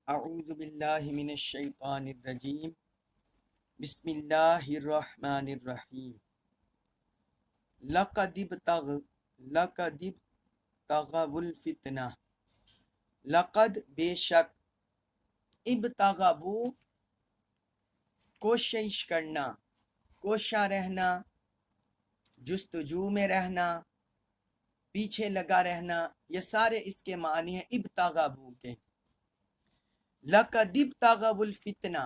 اعوذ باللہ من الشیطان الرجیم بسم اللہ الرحمن الرحیم لقد ابتغوا الفتنہ لقد بے شک ابتغوا کوشش کرنا، کوشاں رہنا، جستجو میں رہنا، پیچھے لگا رہنا، یہ سارے اس کے معنی ہیں ابتغوا کے۔ لقد ابتغوا الفتنہ،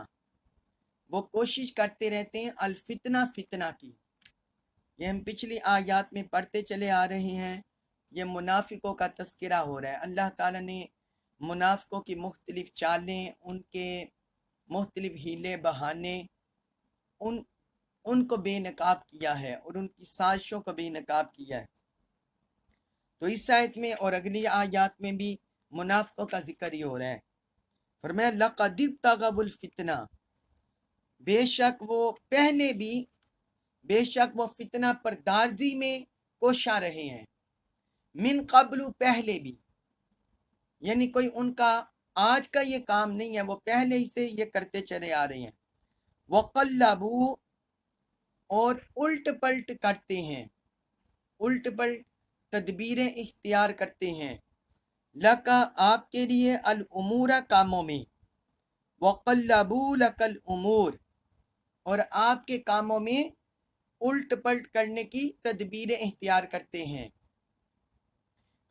وہ کوشش کرتے رہتے ہیں الفتنہ، فتنہ کی۔ یہ ہم پچھلی آیات میں پڑھتے چلے آ رہے ہیں، یہ منافقوں کا تذکرہ ہو رہا ہے۔ اللہ تعالیٰ نے منافقوں کی مختلف چالیں، ان کے مختلف ہیلے بہانے، ان کو بے نقاب کیا ہے اور ان کی سازشوں کو بے نقاب کیا ہے۔ تو اس آیت میں اور اگلی آیات میں بھی منافقوں کا ذکر ہی ہو رہا ہے۔ فرمایا لقد ابتغوا الفتنہ، بے شک وہ پہلے بھی، بے شک وہ فتنہ پردازی میں کوشاں رہے ہیں، من قبل، پہلے بھی، یعنی کوئی ان کا آج کا یہ کام نہیں ہے، وہ پہلے ہی سے یہ کرتے چلے آ رہے ہیں۔ وقلبوا، اور الٹ پلٹ کرتے ہیں، الٹ پلٹ تدبیریں اختیار کرتے ہیں، لکا، آپ کے لیے، الامور، کاموں میں، وقلبوا لک الامور، اور آپ کے کاموں میں الٹ پلٹ کرنے کی تدبیریں اختیار کرتے ہیں،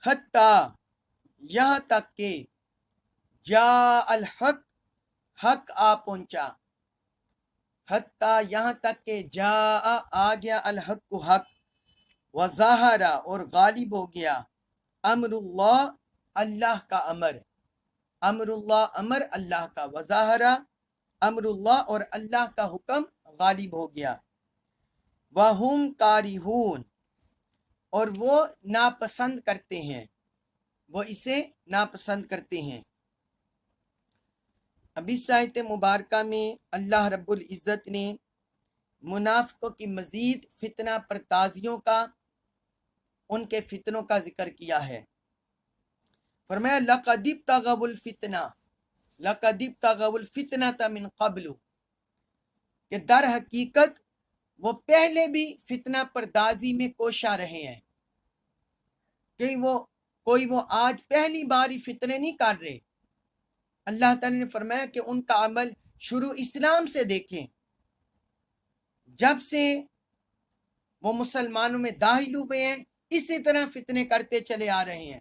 حتیٰ، یہاں تک کہ، جاء الحق، حق آ پہنچا، حتیٰ، یہاں تک کہ، جاء، آ گیا، الحق، حق، وظاہرہ، اور غالب ہو گیا، امر اللہ، اللہ کا امر، امر اللہ، امر اللہ کا، وظاہرہ، امر اللہ، اور اللہ کا حکم غالب ہو گیا، وَهُمْ کارہون، اور وہ ناپسند کرتے ہیں، وہ اسے ناپسند کرتے ہیں۔ اب اس آیت مبارکہ میں اللہ رب العزت نے منافقوں کی مزید فتنہ پردازیوں کا، ان کے فتنوں کا ذکر کیا ہے۔ فرمایا لقد ابتغوا الفتنہ، لقد ابتغوا الفتنۃ من قبل، کہ در حقیقت وہ پہلے بھی فتنہ پردازی میں کوشاں رہے ہیں، کہ کوئی وہ آج پہلی باری فتنے نہیں کر رہے۔ اللہ تعالی نے فرمایا کہ ان کا عمل شروع اسلام سے دیکھیں، جب سے وہ مسلمانوں میں داخل ہوئے ہیں اسی طرح فتنے کرتے چلے آ رہے ہیں۔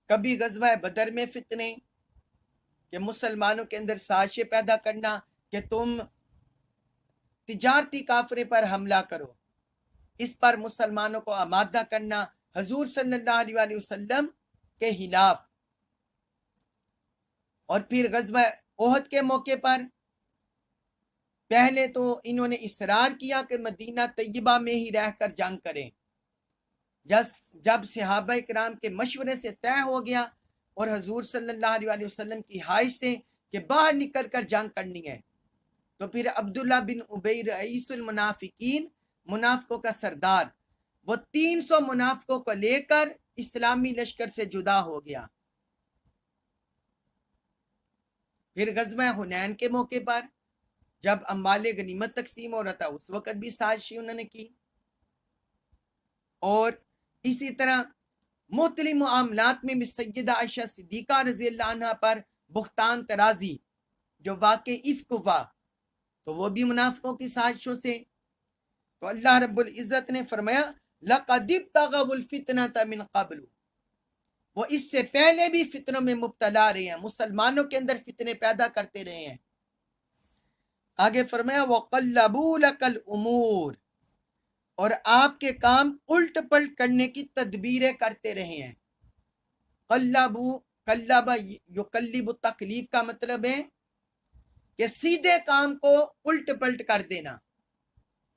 کبھی غزوہ بدر میں فتنے، کہ مسلمانوں کے اندر سازشیں پیدا کرنا کہ تم تجارتی کافرے پر حملہ کرو، اس پر مسلمانوں کو آمادہ کرنا حضور صلی اللہ علیہ وآلہ وسلم کے خلاف۔ اور پھر غزوہ احد کے موقع پر پہلے تو انہوں نے اصرار کیا کہ مدینہ طیبہ میں ہی رہ کر جنگ کریں، جب صحابہ کرام کے مشورے سے طے ہو گیا اور حضور صلی اللہ علیہ وآلہ وسلم کی خواہش سے کہ باہر نکل کر جنگ کرنی ہے، تو پھر عبداللہ بن ابی رئیس المنافقین، منافقوں کا سردار، وہ 300 منافقوں کو لے کر اسلامی لشکر سے جدا ہو گیا۔ پھر غزوہ حنین کے موقع پر جب اموال غنیمت تقسیم ہو رہا تھا، اس وقت بھی سازشی انہوں نے کی، اور اسی طرح مختلف معاملات میں بھی سیدہ عائشہ صدیقہ رضی اللہ عنہ پر بہتان ترازی جو واقع افک ہوا، تو وہ بھی منافقوں کی سازشوں سے۔ تو اللہ رب العزت نے فرمایا لقد ابتغوا الفتنۃ من قبل، وہ اس سے پہلے بھی فتنوں میں مبتلا رہے ہیں، مسلمانوں کے اندر فتنے پیدا کرتے رہے ہیں۔ آگے فرمایا وَقَلَّبُوا لَكَ الْأُمُورِ، اور آپ کے کام الٹ پلٹ کرنے کی تدبیریں کرتے رہے ہیں۔ قلب یقلب، تقلیب کا مطلب ہے کہ سیدھے کام کو الٹ پلٹ کر دینا،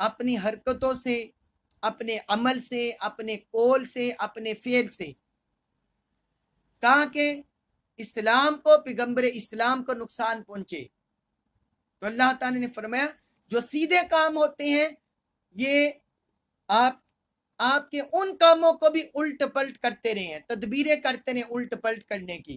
اپنی حرکتوں سے، اپنے عمل سے، اپنے قول سے، اپنے فعل سے، تاکہ اسلام کو، پیغمبر اسلام کو نقصان پہنچے۔ تو اللہ تعالی نے فرمایا جو سیدھے کام ہوتے ہیں یہ آپ کے ان کاموں کو بھی الٹ پلٹ کرتے رہے ہیں، تدبیریں کرتے رہے الٹ پلٹ کرنے کی۔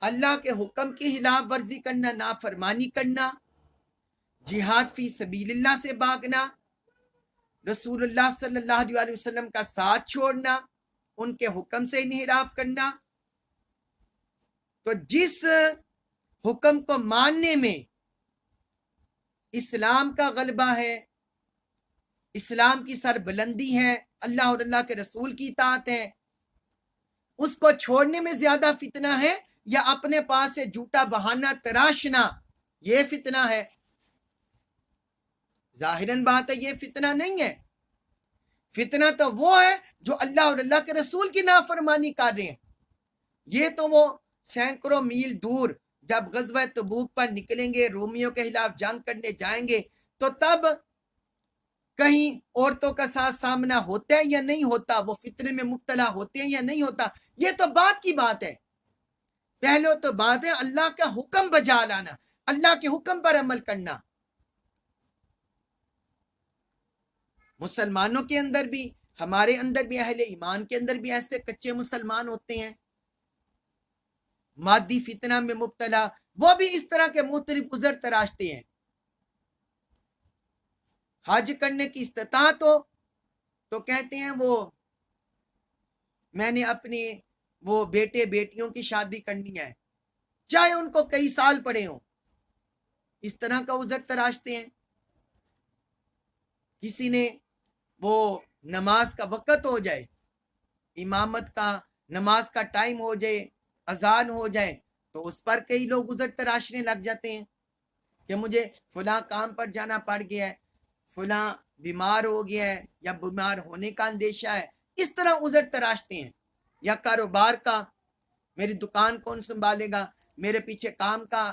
اللہ کے حکم کی خلاف ورزی کرنا، نافرمانی کرنا، جہاد فی سبیل اللہ سے بھاگنا، رسول اللہ صلی اللہ علیہ وسلم کا ساتھ چھوڑنا، ان کے حکم سے انحراف کرنا. تو جس حکم کو ماننے میں اسلام کا غلبہ ہے، اسلام کی سربلندی ہے، اللہ اور اللہ کے رسول کی اطاعت ہے، اس کو چھوڑنے میں زیادہ فتنہ ہے یا اپنے پاس سے جھوٹا بہانہ تراشنا یہ فتنہ ہے؟ ظاہراً بات ہے یہ فتنہ نہیں ہے. فتنہ تو وہ ہے جو اللہ اور اللہ کے رسول کی نافرمانی کر رہے ہیں. یہ تو وہ سینکڑوں میل دور جب غزوہ تبوک پر نکلیں گے، رومیوں کے خلاف جنگ کرنے جائیں گے، تو تب کہیں عورتوں کا ساتھ سامنا ہوتا ہے یا نہیں ہوتا، وہ فتنے میں مبتلا ہوتے ہیں یا نہیں ہوتا، یہ تو بات کی بات ہے. پہلے تو بات ہے اللہ کا حکم بجا لانا، اللہ کے حکم پر عمل کرنا. مسلمانوں کے اندر بھی، ہمارے اندر بھی، اہل ایمان کے اندر بھی ایسے کچے مسلمان ہوتے ہیں مادی فتنہ میں مبتلا، وہ بھی اس طرح کے مختلف عذر تراشتے ہیں. حج کرنے کی استطاعت ہو تو کہتے ہیں وہ میں نے اپنے وہ بیٹے بیٹیوں کی شادی کرنی ہے، چاہے ان کو کئی سال پڑے ہوں، اس طرح کا عذر تراشتے ہیں. کسی نے وہ نماز کا وقت ہو جائے، امامت کا نماز کا ٹائم ہو جائے، اذان ہو جائے، تو اس پر کئی لوگ عذر تراشنے لگ جاتے ہیں کہ مجھے فلاں کام پر جانا پڑ گیا ہے، فلاں بیمار ہو گیا ہے، یا بیمار ہونے کا اندیشہ ہے. اس طرح عذر تراشتے ہیں. یا کاروبار کا، میری دکان کون سنبھالے گا، میرے پیچھے کام کا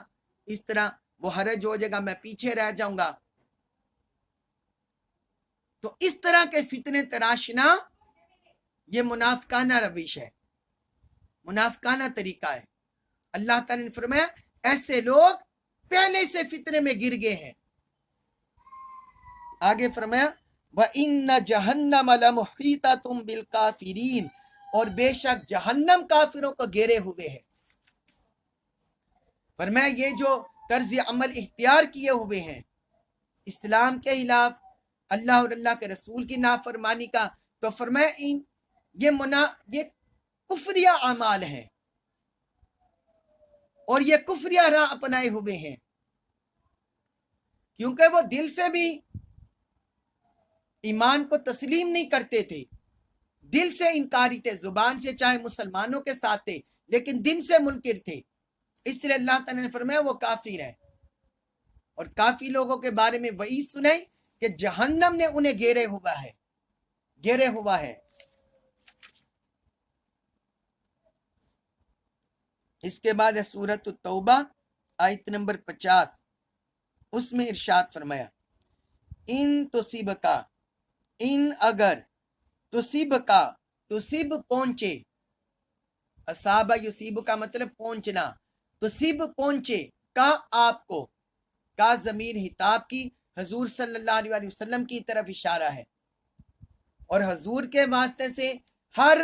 اس طرح وہ حرج ہو جائے گا، میں پیچھے رہ جاؤں گا. تو اس طرح کے فتنے تراشنا یہ منافقانہ روش ہے، منافقانہ طریقہ ہے. اللہ تعالیٰ نے فرمایا ایسے لوگ پہلے سے فتنے میں گر گئے ہیں. آگے فرمایا وَإِنَّ جَهَنَّمَ لَمُحِيطَةٌ بِالْكَافِرِينَ، اور بے شک جہنم کافروں کو گھیرے ہوئے ہے. فرمایا یہ جو طرز عمل اختیار کیے ہوئے ہیں اسلام کے خلاف، اللہ اور اللہ کے رسول کی نافرمانی کا، تو فرمایا یہ کفریہ اعمال ہیں اور یہ کفریہ راہ اپنائے ہوئے ہیں، کیونکہ وہ دل سے بھی ایمان کو تسلیم نہیں کرتے تھے، دل سے انکاری تھے، زبان سے چاہے مسلمانوں کے ساتھ تھے لیکن دل سے منکر تھے. اس لیے اللہ تعالیٰ نے فرمایا وہ کافر ہیں. اور کافی لوگوں کے بارے میں وعید سنائی کہ جہنم نے انہیں گھیرے ہوا ہے. اس کے بعد ہے سورۃ التوبہ آیت نمبر 50، اس میں ارشاد فرمایا اگر تصیب پہنچے، اصاب یصیب کا مطلب پہنچنا، تصیب پہنچے کا آپ کو، کا ضمیر خطاب کی حضور صلی اللہ علیہ وسلم کی طرف اشارہ ہے، اور حضور کے واسطے سے ہر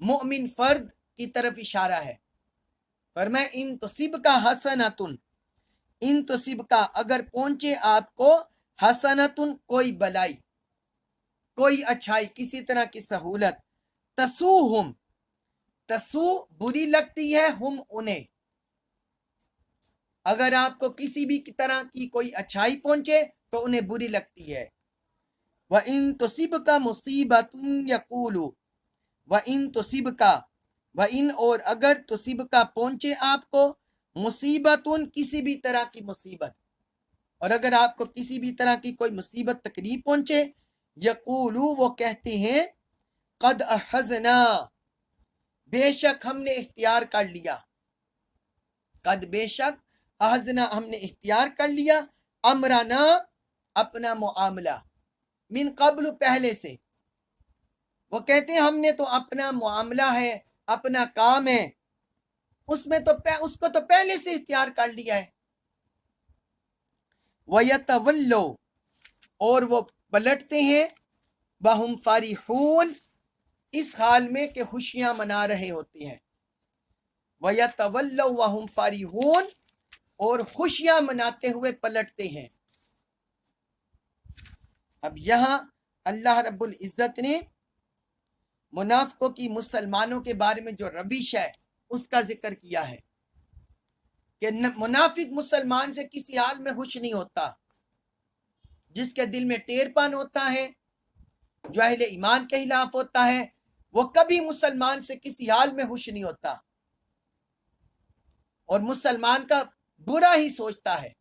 مؤمن فرد کی طرف اشارہ ہے. فرمایا ان تصیب کا حسنتن، ان تصیب کا اگر پہنچے آپ کو، حسنتن کوئی بلائی، کوئی اچھائی، کسی طرح کی سہولت، تسو بری لگتی ہے ہم انہیں، اگر آپ کو کسی بھی طرح کی کوئی اچھائی پہنچے تو انہیں بری لگتی ہے. وَإِن تُصِبْكَ مُصِيبَةٌ يَقُولُوا، وَإِن تُصِبْكَ، وَإِن اور اگر تُصِبْكَ پہنچے آپ کو، مصیبتن کسی بھی طرح کی مصیبت، اور اگر آپ کو کسی بھی طرح کی کوئی مصیبت تکلیف پہنچے، یقولو وہ کہتے ہیں، قد احزنا بے شک ہم نے اختیار کر لیا، قد بے شک، احزنا ہم نے اختیار کر لیا، امرنا اپنا معاملہ، من قبل پہلے سے. وہ کہتے ہیں ہم نے تو اپنا معاملہ ہے، اپنا کام ہے، اس کو تو پہلے سے اختیار کر لیا ہے. وَيَتَوَلَّوْا اور وہ پلٹتے ہیں، وَهُمْ فَرِحُونَ اس حال میں کہ خوشیاں منا رہے ہوتے ہیں. وَيَتَوَلَّوْا وَهُمْ فَرِحُونَ، اور خوشیاں مناتے ہوئے پلٹتے ہیں۔ اب یہاں اللہ رب العزت نے منافقوں کی مسلمانوں کے بارے میں جو روش ہے اس کا ذکر کیا ہے کہ منافق مسلمان سے کسی حال میں خوش نہیں ہوتا، جس کے دل میں ٹیر پن ہوتا ہے، جو اہل ایمان کے خلاف ہوتا ہے، وہ کبھی مسلمان سے کسی حال میں خوش نہیں ہوتا اور مسلمان کا برا ہی سوچتا ہے۔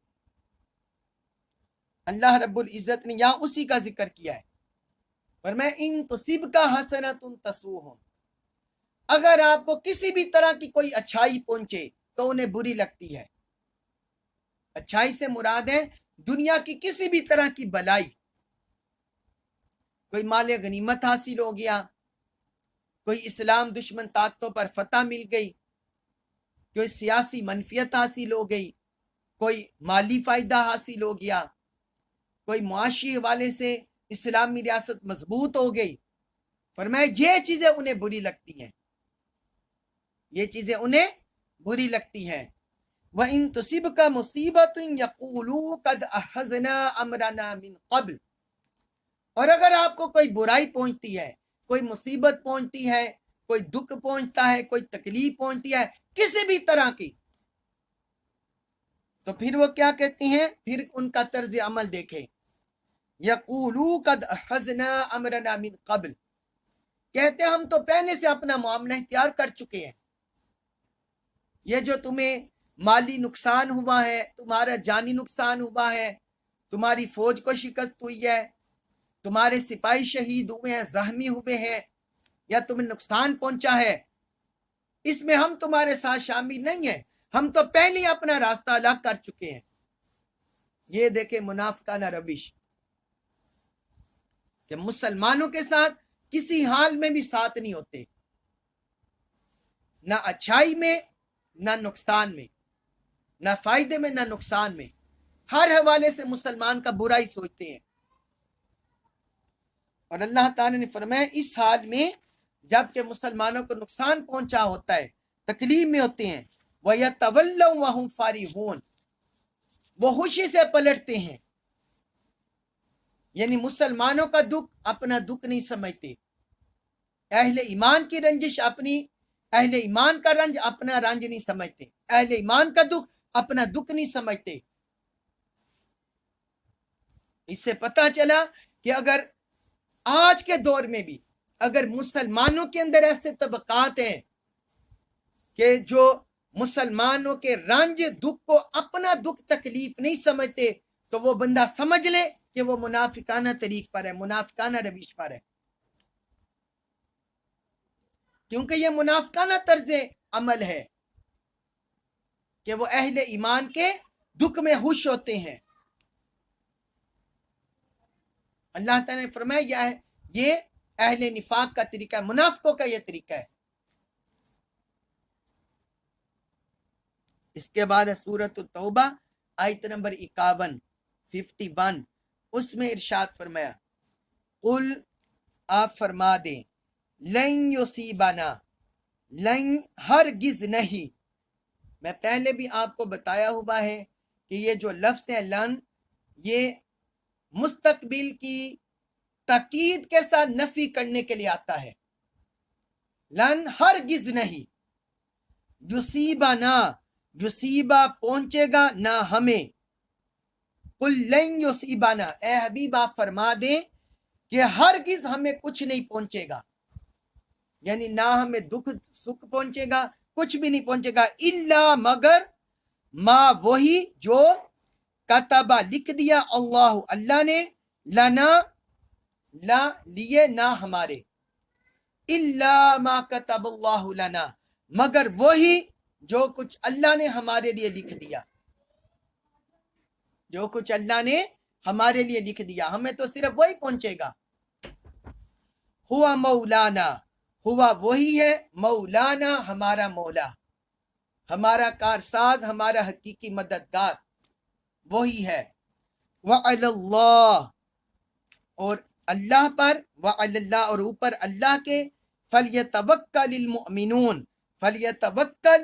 اللہ رب العزت نے یہاں اسی کا ذکر کیا ہے، فرمایا ان تصبک حسنۃ تسؤہم، اگر آپ کو کسی بھی طرح کی کوئی اچھائی پہنچے تو انہیں بری لگتی ہے۔ اچھائی سے مراد ہے دنیا کی کسی بھی طرح کی بلائی، کوئی مال غنیمت حاصل ہو گیا، کوئی اسلام دشمن طاقتوں پر فتح مل گئی، کوئی سیاسی منفیت حاصل ہو گئی، کوئی مالی فائدہ حاصل ہو گیا، کوئی معاشی حوالے سے اسلامی ریاست مضبوط ہو گئی، فرمایا یہ چیزیں انہیں بری لگتی ہیں، یہ چیزیں انہیں بری لگتی ہیں۔ وَإِن تُصِبْكَ مُصِيبَةٌ يَقُولُوا قَدْ أَخَذْنَا أَمْرَنَا مِنْ قَبْلُ، اور اگر آپ کو کوئی برائی پہنچتی ہے، کوئی مصیبت پہنچتی ہے، کوئی دکھ پہنچتا ہے، کوئی تکلیف پہنچتی ہے کسی بھی طرح کی، تو پھر وہ کیا کہتے ہیں، پھر ان کا طرز عمل دیکھیں، یقولوا قد اخذنا امرنا من قبل، کہتے ہیں ہم تو پہلے سے اپنا معاملہ اختیار کر چکے ہیں۔ یہ جو تمہیں مالی نقصان ہوا ہے، تمہارا جانی نقصان ہوا ہے، تمہاری فوج کو شکست ہوئی ہے، تمہارے سپاہی شہید ہوئے ہیں، زخمی ہوئے ہیں، یا تمہیں نقصان پہنچا ہے، اس میں ہم تمہارے ساتھ شامل نہیں ہیں، ہم تو پہلے اپنا راستہ الگ کر چکے ہیں۔ یہ دیکھیں منافقانہ روش کہ مسلمانوں کے ساتھ کسی حال میں بھی ساتھ نہیں ہوتے، نہ اچھائی میں نہ نقصان میں، نہ فائدے میں نہ نقصان میں، ہر حوالے سے مسلمان کا برا ہی سوچتے ہیں۔ اور اللہ تعالیٰ نے فرمایا اس حال میں جب کہ مسلمانوں کو نقصان پہنچا ہوتا ہے، تکلیف میں ہوتے ہیں، وَيَتَوَلَّوْا وَهُمْ فَرِحُونَ، وہ خوشی سے پلٹتے ہیں، یعنی مسلمانوں کا دکھ اپنا دکھ نہیں سمجھتے، اہل ایمان کی رنجش اپنی، اہل ایمان کا رنج اپنا رنج نہیں سمجھتے، اہل ایمان کا دکھ اپنا دکھ نہیں سمجھتے۔ اس سے پتہ چلا کہ اگر آج کے دور میں بھی اگر مسلمانوں کے اندر ایسے طبقات ہیں کہ جو مسلمانوں کے رنج دکھ کو اپنا دکھ تکلیف نہیں سمجھتے، تو وہ بندہ سمجھ لے کہ وہ منافقانہ طریق پر ہے، منافقانہ روش پر ہے، کیونکہ یہ منافقانہ طرز عمل ہے کہ وہ اہل ایمان کے دکھ میں خوش ہوتے ہیں۔ اللہ تعالیٰ نے فرمایا یہ اہل نفاق کا طریقہ ہے، منافقوں کا یہ طریقہ ہے۔ اس کے بعد سورۃ التوبہ آیت نمبر 51 اس میں ارشاد فرمایا قل، آپ فرما دیں، لن یصیبنا، لن ہرگز نہیں، میں پہلے بھی آپ کو بتایا ہوا ہے کہ یہ جو لفظ ہے لن، یہ مستقبل کی تاکید کے ساتھ نفی کرنے کے لیے آتا ہے، لن ہرگز نہیں، یصیبنا، یصیبہ پہنچے گا نہ ہمیں، قل لن یصیبنا، اے حبیب آپ فرما دیں کہ ہرگز ہمیں کچھ نہیں پہنچے گا، یعنی نہ ہمیں دکھ سکھ پہنچے گا، کچھ بھی نہیں پہنچے گا، الا مگر ما وہی جو کتبہ لکھ دیا اللہ، اللہ نے، لنا لا لیے نہ ہمارے، الا ما کتب اللہ لنا، مگر وہی جو کچھ اللہ نے ہمارے لیے لکھ دیا، جو کچھ اللہ نے ہمارے لیے لکھ دیا، ہمیں تو صرف وہی پہنچے گا۔ ہوا مولانا، ہوا وہی ہے، مولانا ہمارا مولا، ہمارا کارساز، ہمارا حقیقی مددگار وہی ہے۔ وعلی اللہ، اور اللہ پر، وعلی اللہ اور اوپر اللہ کے، فلیتوکل المؤمنون، فلیتوکل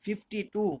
52,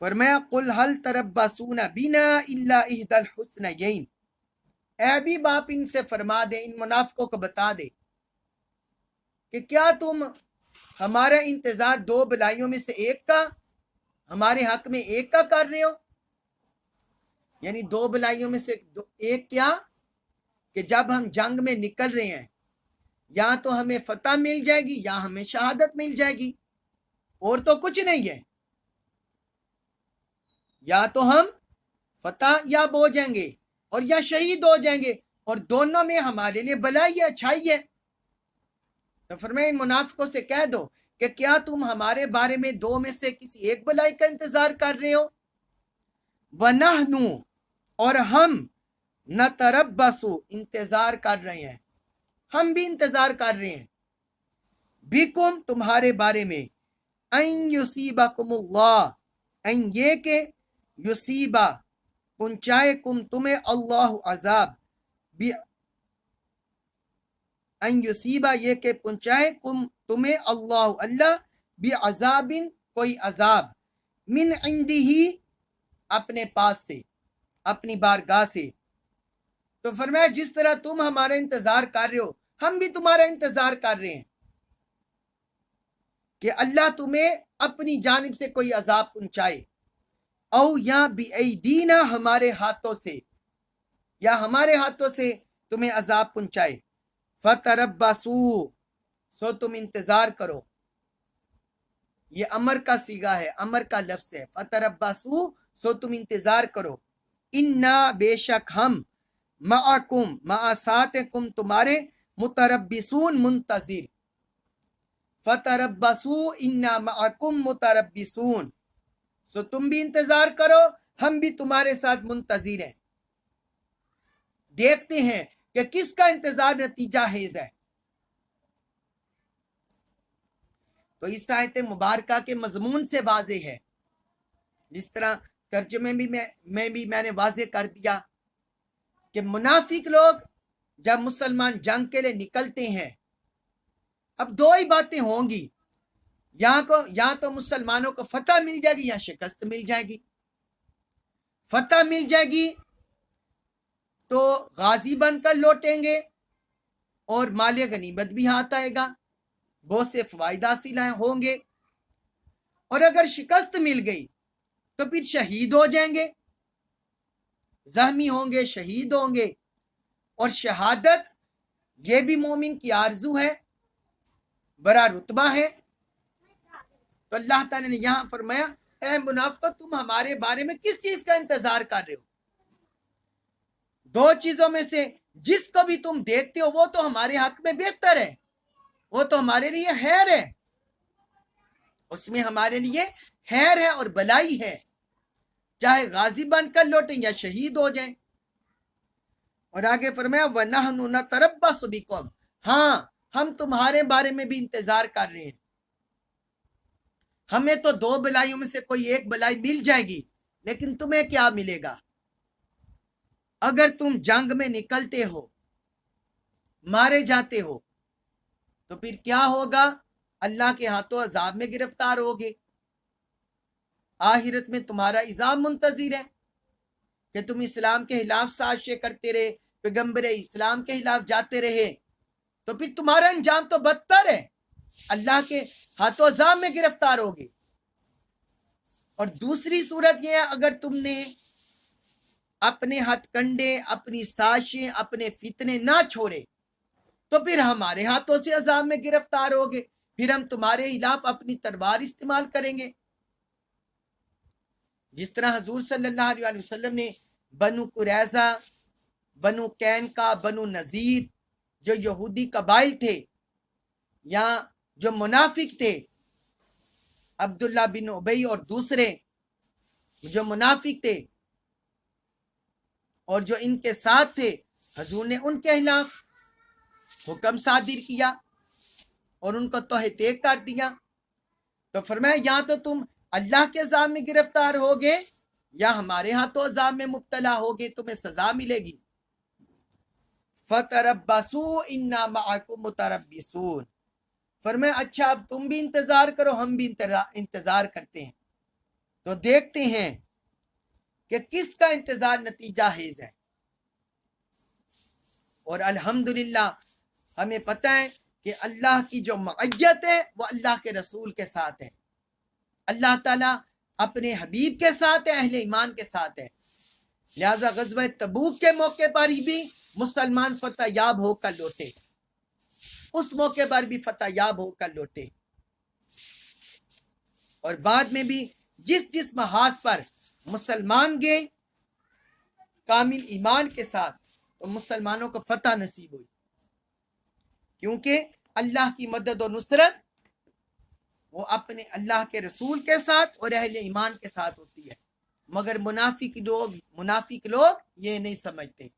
فرمایا قل هل تربصون بنا الا احدى الحسنيين، اے بھی باپ ان سے فرما دے، ان منافقوں کو بتا دے کہ کیا تم ہمارا انتظار دو بلائیوں میں سے ایک کا، ہمارے حق میں ایک کا کر رہے ہو؟ یعنی دو بلائیوں میں سے ایک کیا کہ جب ہم جنگ میں نکل رہے ہیں یا تو ہمیں فتح مل جائے گی یا ہمیں شہادت مل جائے گی، اور تو کچھ نہیں ہے، یا تو ہم فتح یاب ہو جائیں گے اور یا شہید ہو جائیں گے، اور دونوں میں ہمارے لیے بلائی ہے، اچھائی ہے۔ تو فرمائے ان منافقوں سے کہہ دو کہ کیا تم ہمارے بارے میں دو میں سے کسی ایک بلائی کا انتظار کر رہے ہو؟ وَنَحْنُ، اور ہم نَتَرَبَّصُ، انتظار کر رہے ہیں، ہم بھی انتظار کر رہے ہیں، بِكُمْ، تمہارے بارے میں، اَن يُصِيبَكُمُ اللَّهُ، ان یہ کہ یصیبہ پہنچائے کم تمہیں اللہ عذاب، ان یصیبہ یہ کہ پہنچائے کم تمہیں اللہ بعذاب، کوئی عذاب، من عندہ، اپنے پاس سے، اپنی بارگاہ سے۔ تو فرمایا جس طرح تم ہمارا انتظار کر رہے ہو ہم بھی تمہارا انتظار کر رہے ہیں کہ اللہ تمہیں اپنی جانب سے کوئی عذاب پہنچائے، او یا بِأَیْدِینَا، ہمارے ہاتھوں سے، یا ہمارے ہاتھوں سے تمہیں عذاب پہنچائے۔ فَتَرَبَّصُوا، سو تم انتظار کرو، یہ امر کا صیغہ ہے، امر کا لفظ ہے، فَتَرَبَّصُوا، سو تم انتظار کرو، اِنَّا، بے شک ہم، مَعَکُم، مع ساتکم تمہارے، متربصون، منتظر، فَتَرَبَّصُوا اِنَّا مَعَکُم متربصون، سو تم بھی انتظار کرو، ہم بھی تمہارے ساتھ منتظر ہیں، دیکھتے ہیں کہ کس کا انتظار نتیجہ خیز ہے۔ تو اس آیت مبارکہ کے مضمون سے واضح ہے، جس طرح ترجمے میں نے واضح کر دیا کہ منافق لوگ جب مسلمان جنگ کے لیے نکلتے ہیں، اب دو ہی باتیں ہوں گی، یا تو مسلمانوں کو فتح مل جائے گی یا شکست مل جائے گی۔ فتح مل جائے گی تو غازی بن کر لوٹیں گے اور مال غنیمت بھی ہاتھ آئے گا، بہت سے فوائد حاصل ہوں گے، اور اگر شکست مل گئی تو پھر شہید ہو جائیں گے، زخمی ہوں گے، شہید ہوں گے، اور شہادت یہ بھی مومن کی آرزو ہے، بڑا رتبہ ہے۔ تو اللہ تعالیٰ نے یہاں فرمایا اے منافقو، تم ہمارے بارے میں کس چیز کا انتظار کر رہے ہو؟ دو چیزوں میں سے جس کو بھی تم دیکھتے ہو وہ تو ہمارے حق میں بہتر ہے، وہ تو ہمارے لیے خیر ہے، اس میں ہمارے لیے خیر ہے اور بلائی ہے، چاہے غازی بن کر لوٹیں یا شہید ہو جائیں۔ اور آگے فرمایا وَنَحْنُ نَتَرَبَّصُ بِكُمْ، ہاں ہم تمہارے بارے میں بھی انتظار کر رہے ہیں، ہمیں تو دو بلائیوں میں سے کوئی ایک بلائی مل جائے گی، لیکن تمہیں کیا ملے گا؟ اگر تم جنگ میں نکلتے ہو، مارے جاتے ہو، تو پھر کیا ہوگا؟ اللہ کے ہاتھوں عذاب میں گرفتار ہوگے، آخرت میں تمہارا عذاب منتظر ہے کہ تم اسلام کے خلاف سازشیں کرتے رہے، پیغمبر اسلام کے خلاف جاتے رہے، تو پھر تمہارا انجام تو بدتر ہے، اللہ کے ہاتھوں عذاب میں گرفتار ہوگے۔ اور دوسری صورت یہ ہے اگر تم نے اپنے ہتھ کنڈے، اپنی سازشیں، اپنے فتنے نہ چھوڑے تو پھر ہمارے ہاتھوں سے عذاب میں گرفتار ہوگے، پھر ہم تمہارے خلاف اپنی تلوار استعمال کریں گے، جس طرح حضور صلی اللہ علیہ وسلم نے بنو قریظہ، بنو قینقاع، بنو نذیر، جو یہودی قبائل تھے یا جو منافق تھے، عبداللہ بن ابی اور دوسرے جو منافق تھے اور جو ان کے ساتھ تھے، حضور نے ان کے خلاف حکم صادر کیا اور ان کو تہہ طیق کر دیا۔ تو فرمایا یا تو تم اللہ کے عذاب میں گرفتار ہوگے یا ہمارے ہاتھوں عذاب میں مبتلا ہوگے، تمہیں سزا ملے گی۔ فَتَرَبَّصُوا إِنَّا مَعَكُمْ مُتَرَبِّصُونَ، فرمایا اچھا اب تم بھی انتظار کرو، ہم بھی انتظار کرتے ہیں۔ تو تو دیکھتے ہیں کہ کس کا انتظار نتیجہ خیز ہے، اور الحمدللہ ہمیں پتہ ہے کہ اللہ کی جو معیت ہے وہ اللہ کے رسول کے ساتھ ہے، اللہ تعالیٰ اپنے حبیب کے ساتھ ہے، اہل ایمان کے ساتھ ہے، لہذا غزوہ تبوک کے موقع پر بھی مسلمان فتح یاب ہو کر لوٹے، اس موقع پر بھی فتح یاب ہو کر لوٹے، اور بعد میں بھی جس محاذ پر مسلمان گئے کامل ایمان کے ساتھ تو مسلمانوں کو فتح نصیب ہوئی، کیونکہ اللہ کی مدد و نصرت وہ اپنے اللہ کے رسول کے ساتھ اور اہل ایمان کے ساتھ ہوتی ہے، مگر منافق لوگ یہ نہیں سمجھتے،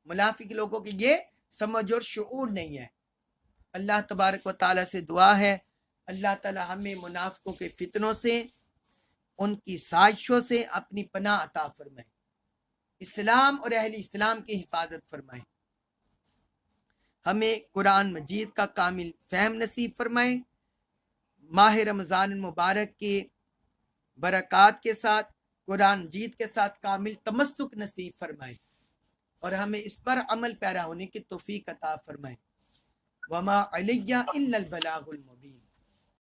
منافق لوگوں کی یہ سمجھ اور شعور نہیں ہے۔ اللہ تبارک و تعالیٰ سے دعا ہے اللہ تعالیٰ ہمیں منافقوں کے فتنوں سے، ان کی سازشوں سے اپنی پناہ عطا فرمائے، اسلام اور اہل اسلام کی حفاظت فرمائے، ہمیں قرآن مجید کا کامل فہم نصیب فرمائے، ماہ رمضان المبارک کے برکات کے ساتھ قرآن مجید کے ساتھ کامل تمسک نصیب فرمائے، اور ہمیں اس پر عمل پیرا ہونے کی توفیق عطا فرمائے۔ وما علیہ الا البلاغ المبین۔